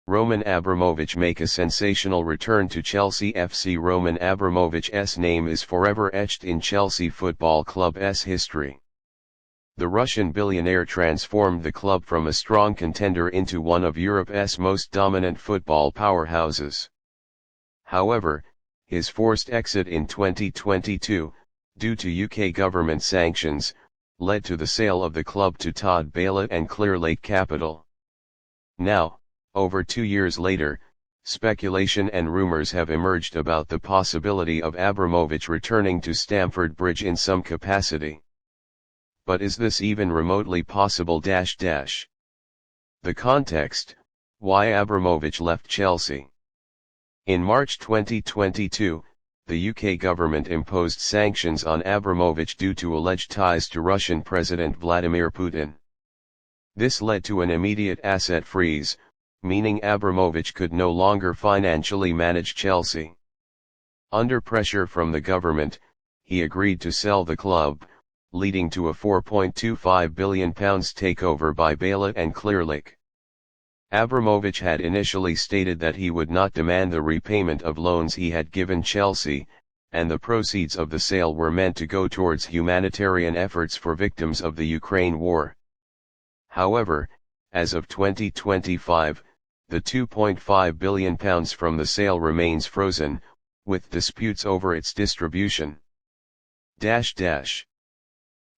Roman Abramovich make a sensational return to Chelsea FC. Roman Abramovich's name is forever etched in Chelsea Football Club's history. The Russian billionaire transformed the club from a strong contender into one of Europe's most dominant football powerhouses. However, his forced exit in 2022, due to UK government sanctions, led to the sale of the club to Todd Boehly and Clearlake Capital. Now, over 2 years later, speculation and rumors have emerged about the possibility of Abramovich returning to Stamford Bridge in some capacity. But is this even remotely possible? The context: why Abramovich left Chelsea. In March 2022, the UK government imposed sanctions on Abramovich due to alleged ties to Russian President Vladimir Putin. This led to an immediate asset freeze, meaning Abramovich could no longer financially manage Chelsea. Under pressure from the government, he agreed to sell the club, leading to a £4.25 billion takeover by Boehly and Clearlake. Abramovich had initially stated that he would not demand the repayment of loans he had given Chelsea, and the proceeds of the sale were meant to go towards humanitarian efforts for victims of the Ukraine war. However, as of 2025, the £2.5 billion from the sale remains frozen, with disputes over its distribution.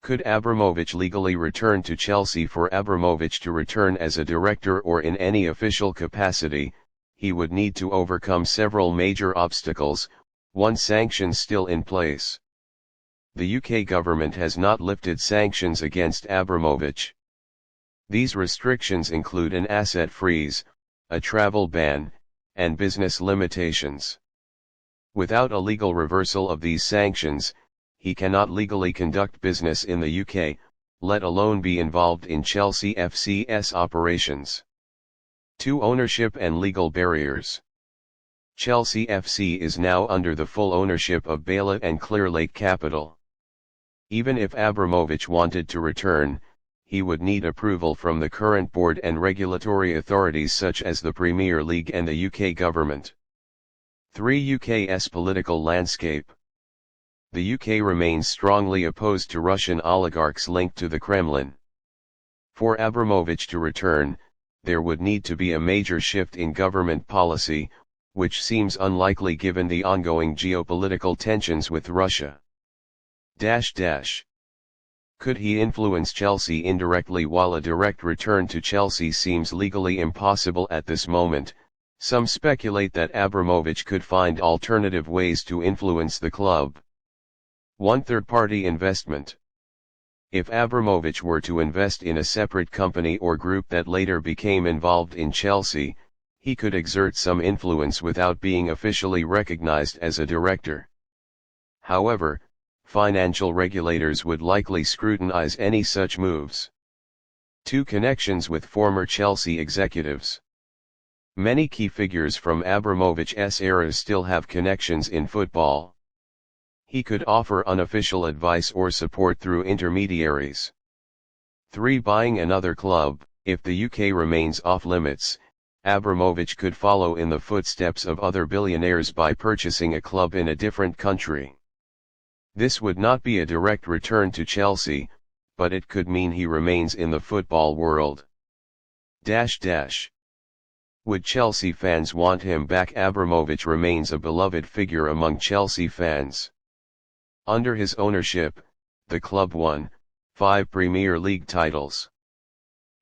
Could Abramovich legally return to Chelsea? For Abramovich to return as a director or in any official capacity, he would need to overcome several major obstacles, one sanctions still in place. The UK government has not lifted sanctions against Abramovich. These restrictions include an asset freeze, a travel ban, and business limitations. Without a legal reversal of these sanctions, he cannot legally conduct business in the UK, let alone be involved in Chelsea FC's operations. 2. Ownership and legal barriers. Chelsea FC is now under the full ownership of Boehly and Clearlake Capital. Even if Abramovich wanted to return, he would need approval from the current board and regulatory authorities such as the Premier League and the UK government. 3. UK's political landscape. The UK remains strongly opposed to Russian oligarchs linked to the Kremlin. For Abramovich to return, there would need to be a major shift in government policy, which seems unlikely given the ongoing geopolitical tensions with Russia. Could he influence Chelsea indirectly? While a direct return to Chelsea seems legally impossible at this moment, some speculate that Abramovich could find alternative ways to influence the club. 1. Third-party investment. If Abramovich were to invest in a separate company or group that later became involved in Chelsea, he could exert some influence without being officially recognized as a director. However, financial regulators would likely scrutinize any such moves. 2. Connections with former Chelsea executives. Many key figures from Abramovich's era still have connections in football. He could offer unofficial advice or support through intermediaries. 3. Buying another club. If the UK remains off limits, Abramovich could follow in the footsteps of other billionaires by purchasing a club in a different country. This would not be a direct return to Chelsea, but it could mean he remains in the football world. Would Chelsea fans want him back? Abramovich remains a beloved figure among Chelsea fans. Under his ownership, the club won 5 Premier League titles,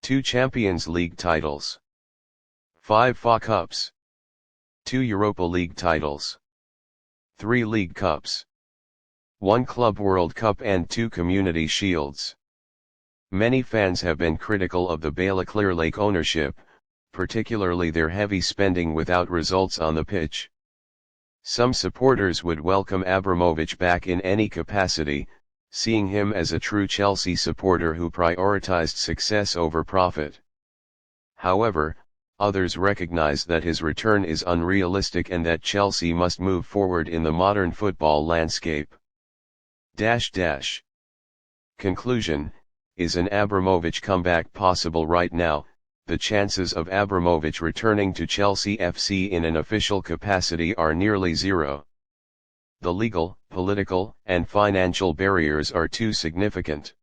2 Champions League titles, 5 FA Cups, 2 Europa League titles, 3 League Cups, 1 Club World Cup and 2 Community Shields. Many fans have been critical of the Boehly Clearlake ownership, particularly their heavy spending without results on the pitch. Some supporters would welcome Abramovich back in any capacity, seeing him as a true Chelsea supporter who prioritized success over profit. However, others recognize that his return is unrealistic and that Chelsea must move forward in the modern football landscape. Conclusion: is an Abramovich comeback possible right now? the chances of Abramovich returning to Chelsea FC in an official capacity are nearly zero. The legal, political, and financial barriers are too significant.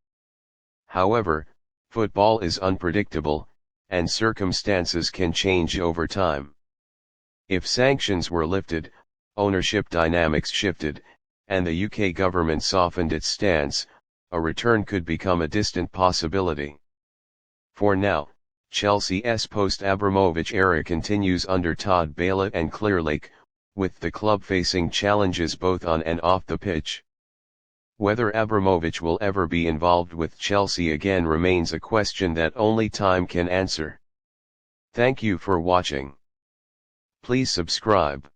However, football is unpredictable, and circumstances can change over time. If sanctions were lifted, ownership dynamics shifted, and the UK government softened its stance, a return could become a distant possibility. For now, Chelsea's post-Abramovich era continues under Todd Boehly and Clearlake, with the club facing challenges both on and off the pitch. Whether Abramovich will ever be involved with Chelsea again remains a question that only time can answer. Thank you for watching. Please subscribe.